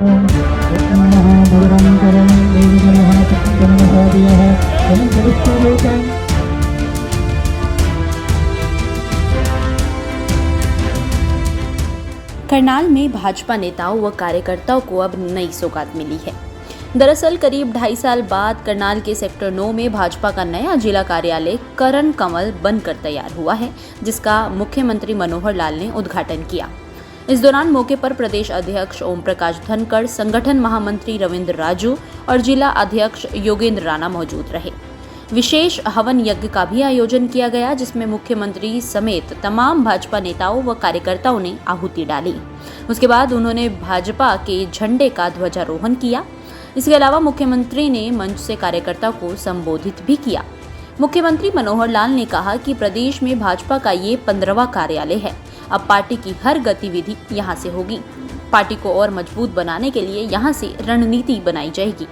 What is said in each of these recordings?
ओम महाभद्रं करणं देवी महाशक्तिः ओम जगत्स्वरूपं। करनाल में भाजपा नेताओं व कार्यकर्ताओं को अब नई सौगात मिली है। दरअसल करीब 2.5 साल बाद करनाल के सेक्टर 9 में भाजपा का नया जिला कार्यालय करण कमल बनकर तैयार हुआ है, जिसका मुख्यमंत्री मनोहर लाल ने उद्घाटन किया। इस दौरान मौके पर प्रदेश अध्यक्ष ओम प्रकाश धनखड़, संगठन महामंत्री रविंद्र राजू और जिला अध्यक्ष योगेंद्र राणा मौजूद रहे। विशेष हवन यज्ञ का भी आयोजन किया गया, जिसमें मुख्यमंत्री समेत तमाम भाजपा नेताओं व कार्यकर्ताओं ने आहुति डाली। उसके बाद उन्होंने भाजपा के झंडे का ध्वजारोहण किया। इसके अलावा मुख्यमंत्री ने मंच से कार्यकर्ताओं को संबोधित भी किया। मुख्यमंत्री मनोहर लाल ने कहा कि प्रदेश में भाजपा का ये 15वां कार्यालय है। अब पार्टी की हर गतिविधि यहाँ से होगी। पार्टी को और मजबूत बनाने के लिए यहाँ से रणनीति बनाई जाएगी।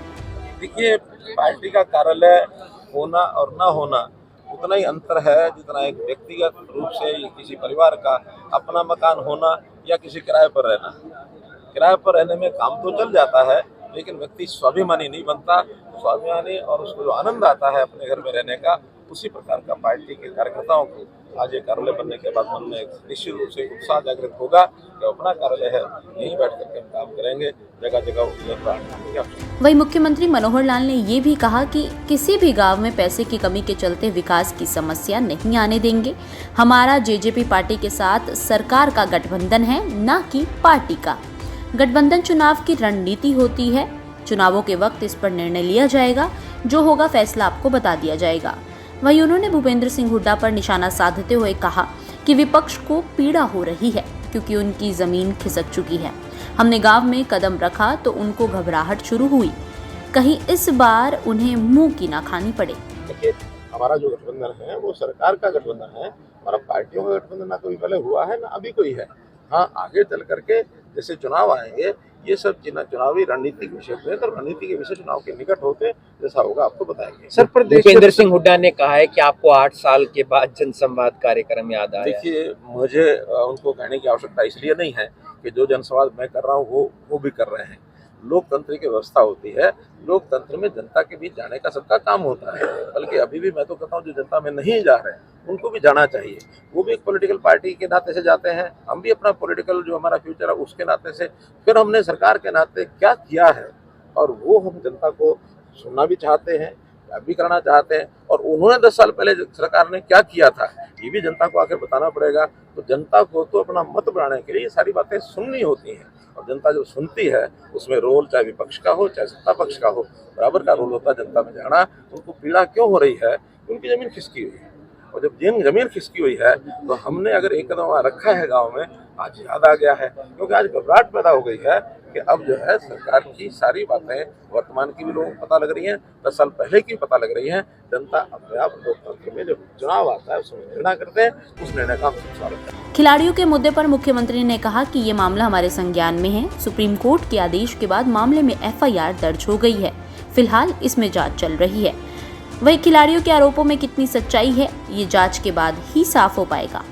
देखिए, पार्टी का कार्यालय होना और ना होना उतना ही अंतर है जितना एक व्यक्तिगत रूप से किसी परिवार का अपना मकान होना या किसी किराए पर रहना। किराए पर रहने में काम तो चल जाता है, लेकिन व्यक्ति स्वाभिमानी नहीं बनता। स्वाभिमानी और उसको जो आनंद आता है अपने घर में रहने का, उसी प्रकार का पार्टी के कार्यकर्ताओं को आज ये कार्यालय बनने के बाद मन में निश्चित रूप से उत्साह जागृत होगा कि अपना कार्यालय है, यहीं बैठ करके हम काम करेंगे, जगह जगह। वहीं मुख्यमंत्री मनोहर लाल ने ये भी कहा कि किसी भी गांव में पैसे की कमी के चलते विकास की समस्या नहीं आने देंगे। हमारा जेजेपी पार्टी के साथ सरकार का गठबंधन है, न कि पार्टी का। गठबंधन चुनाव की रणनीति होती है। चुनावों के वक्त इस पर निर्णय लिया जाएगा। जो होगा फैसला आपको बता दिया जाएगा। वहीं उन्होंने भूपेंद्र सिंह हुड्डा पर निशाना साधते हुए कहा कि विपक्ष को पीड़ा हो रही है, क्योंकि उनकी जमीन खिसक चुकी है। हमने गांव में कदम रखा तो उनको घबराहट शुरू हुई। कहीं इस बार उन्हें मुंह की ना खानी पड़े। देखिए, हमारा जो गठबंधन है वो सरकार का गठबंधन है। हमारा पार्टियों का गठबंधन ना कभी पहले हुआ है ना अभी कोई है। हाँ, आगे चल करके जैसे चुनाव आएंगे, ये सब चुनावी रणनीतिक विषय पे, तो रणनीति के विषय चुनाव के निकट होते जैसा होगा आपको बताएंगे। सर, भूपेंद्र सिंह हुड्डा ने कहा है कि आपको 8 साल के बाद जनसंवाद कार्यक्रम याद आया। देखिए, मुझे उनको कहने की आवश्यकता इसलिए नहीं है कि जो जनसंवाद मैं कर रहा हूँ वो भी कर रहे हैं। लोकतंत्र की व्यवस्था होती है। लोकतंत्र में जनता के बीच जाने का सबका काम होता है। बल्कि अभी भी मैं तो कहता हूँ जो जनता में नहीं जा रहे हैं उनको भी जाना चाहिए। वो भी एक पॉलिटिकल पार्टी के नाते से जाते हैं, हम भी अपना पॉलिटिकल जो हमारा फ्यूचर है उसके नाते से। फिर हमने सरकार के नाते क्या किया है और वो हम जनता को सुनना भी चाहते हैं, याद भी करना चाहते हैं। और उन्होंने 10 साल पहले सरकार ने क्या किया था ये भी जनता को आकर बताना पड़ेगा। तो जनता को तो अपना मत बनाने के लिए ये सारी बातें सुननी होती हैं। और जनता जो सुनती है उसमें रोल चाहे विपक्ष का हो चाहे सत्ता पक्ष का हो, बराबर का रोल होता है जनता में जाना। उनको पीड़ा क्यों हो रही है? उनकी जमीन खिसकी हुई है। और जब जमीन खिसकी हुई है तो हमने अगर एक कदम रखा है गाँव में, आज याद आ गया है। क्योंकि आज घबराहट पैदा हो गई है कि अब जो है सरकार की सारी बातें वर्तमान की भी लोगों को पता लग रही हैं, 10 साल पहले की पता लग रही हैं। जनता अपने आप लोकतंत्र में जब चुनाव आता है उसमें निर्णय करते हैं, उस निर्णय का हम स्वागत करते हैं। खिलाड़ियों के मुद्दे पर मुख्यमंत्री ने कहा कि ये मामला हमारे संज्ञान में है। सुप्रीम कोर्ट के आदेश के बाद मामले में FIR दर्ज हो गई है। फिलहाल इसमें जांच चल रही है। वहीं खिलाड़ियों के आरोपों में कितनी सच्चाई है, ये जांच के बाद ही साफ हो पाएगा।